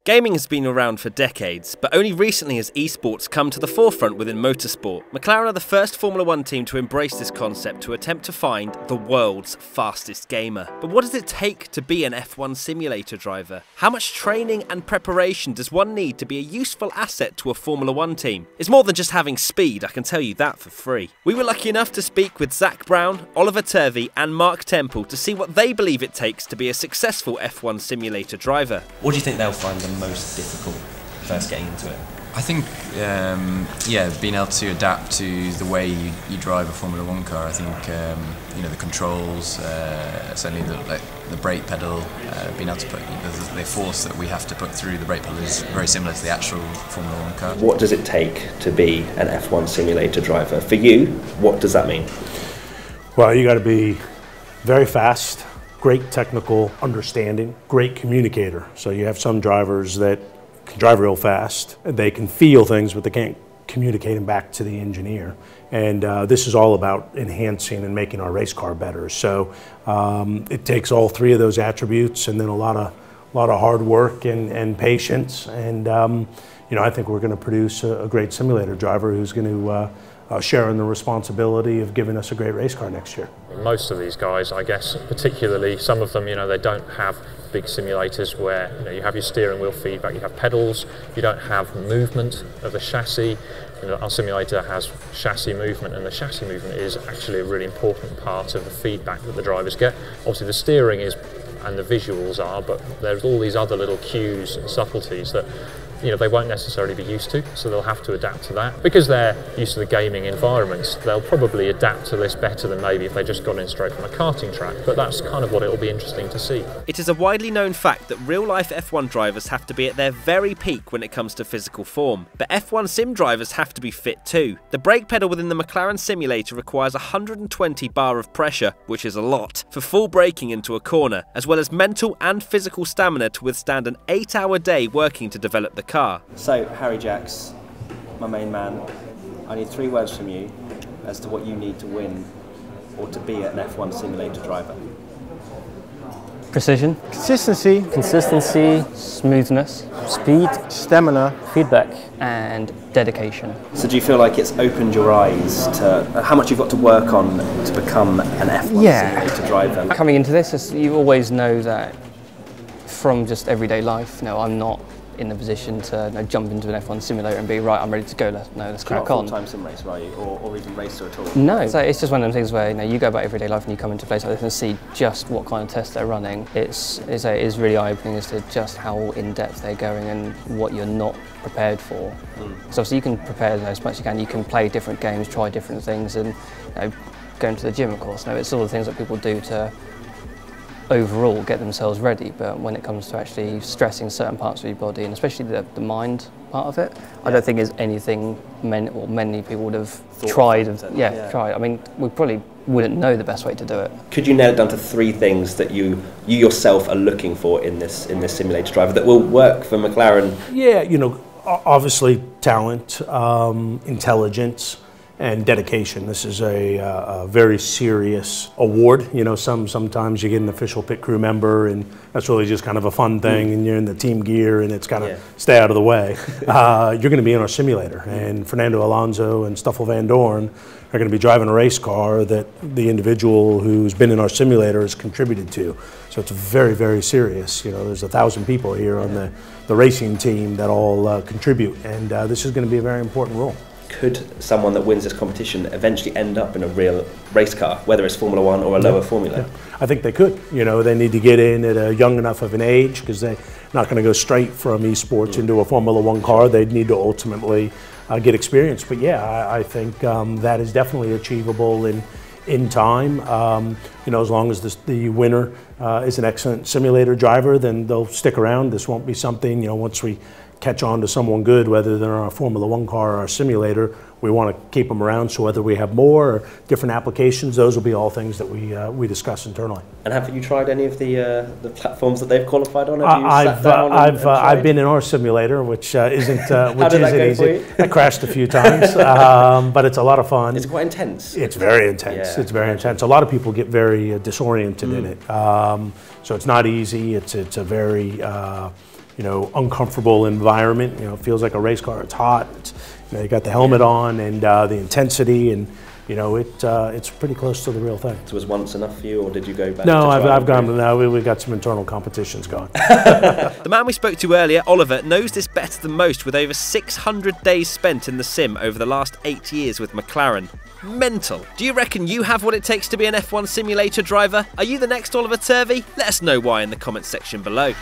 Gaming has been around for decades, but only recently has esports come to the forefront within motorsport. McLaren are the first Formula 1 team to embrace this concept to attempt to find the world's fastest gamer. But what does it take to be an F1 simulator driver? How much training and preparation does one need to be a useful asset to a Formula 1 team? It's more than just having speed, I can tell you that for free. We were lucky enough to speak with Zak Brown, Oliver Turvey and Mark Temple to see what they believe it takes to be a successful F1 simulator driver. What do you think they'll find the most difficult first getting into it? I think, being able to adapt to the way you drive a Formula 1 car. I think, the controls, certainly the brake pedal, being able to put the force that we have to put through the brake pedal is very similar to the actual Formula 1 car. What does it take to be an F1 simulator driver? For you, what does that mean? Well, you got to be very fast, great technical understanding, great communicator. So you have some drivers that can drive real fast, they can feel things, but they can't communicate them back to the engineer. And this is all about enhancing and making our race car better. So it takes all three of those attributes, and then a lot of hard work and patience. And I think we're going to produce a great simulator driver who's going to share in the responsibility of giving us a great race car next year. Most of these guys, I guess, particularly some of them, they don't have big simulators where you have your steering wheel feedback, you have pedals, you don't have movement of the chassis. Our simulator has chassis movement, and the chassis movement is actually a really important part of the feedback that the drivers get. Obviously the steering is and the visuals are, but there's all these other little cues and subtleties that they won't necessarily be used to, so they'll have to adapt to that. Because they're used to the gaming environments, they'll probably adapt to this better than maybe if they just got in straight from a karting track, but that's kind of what it'll be interesting to see. It is a widely known fact that real-life F1 drivers have to be at their very peak when it comes to physical form, but F1 sim drivers have to be fit too. The brake pedal within the McLaren simulator requires 120 bar of pressure, which is a lot, for full braking into a corner, as well as mental and physical stamina to withstand an 8-hour day working to develop the car. So, Harry Jacks, my main man, I need 3 words from you as to what you need to win or to be an F1 simulator driver. Precision. Consistency. Consistency. Smoothness. Speed. Stamina. Feedback. And dedication. So do you feel like it's opened your eyes to how much you've got to work on to become an F1 simulator driver? Coming into this, you always know that from just everyday life, I'm not in the position to jump into an F1 simulator and be right, I'm ready to go, let's crack on. Not a full-time sim racer, are you? Or even racer at all? No, so it's just one of those things where you go about everyday life and you come into a place like this and see just what kind of tests they're running. It is really eye-opening as to just how in-depth they're going and what you're not prepared for. So obviously you can prepare as much as you can, you can play different games, try different things, and go into the gym, of course. It's all the things that people do to overall get themselves ready, but when it comes to actually stressing certain parts of your body, and especially the mind part of it, I don't think is anything many people would have tried. I mean, we probably wouldn't know the best way to do it. Could you nail it down to 3 things that you yourself are looking for in this simulator driver that will work for McLaren? Yeah, obviously talent, intelligence, and dedication. This is a very serious award. Sometimes you get an official pit crew member, and that's really just kind of a fun thing, and you're in the team gear, and it's kind of stay out of the way. You're going to be in our simulator, and Fernando Alonso and Stoffel Vandoorne are going to be driving a race car that the individual who's been in our simulator has contributed to. So it's very, very serious. There's 1,000 people here on the racing team that all contribute, and this is going to be a very important role. Could someone that wins this competition eventually end up in a real race car, whether it's Formula 1 or a lower formula? Yeah. I think they could. They need to get in at a young enough of an age, because they're not going to go straight from esports into a Formula 1 car. They'd need to ultimately get experience. But yeah, I think that is definitely achievable in time. As long as the winner is an excellent simulator driver, then they'll stick around. This won't be something, once we catch on to someone good, whether they're on a Formula 1 car or a simulator, we want to keep them around. So whether we have more or different applications, those will be all things that we discuss internally. And have you tried any of the platforms that they've qualified on? I've been in our simulator, which isn't easy. I crashed a few times, but it's a lot of fun. It's quite intense. It's very intense. It's very intense. A lot of people get very disoriented in it. So it's not easy. It's a very uncomfortable environment. It feels like a race car. It's hot. You got the helmet on, and the intensity, and it's pretty close to the real thing. So was once enough for you, or did you go back? No, I've gone. No, we've got some internal competitions going. The man we spoke to earlier, Oliver, knows this better than most, with over 600 days spent in the sim over the last 8 years with McLaren. Mental. Do you reckon you have what it takes to be an F1 simulator driver? Are you the next Oliver Turvey? Let us know why in the comments section below.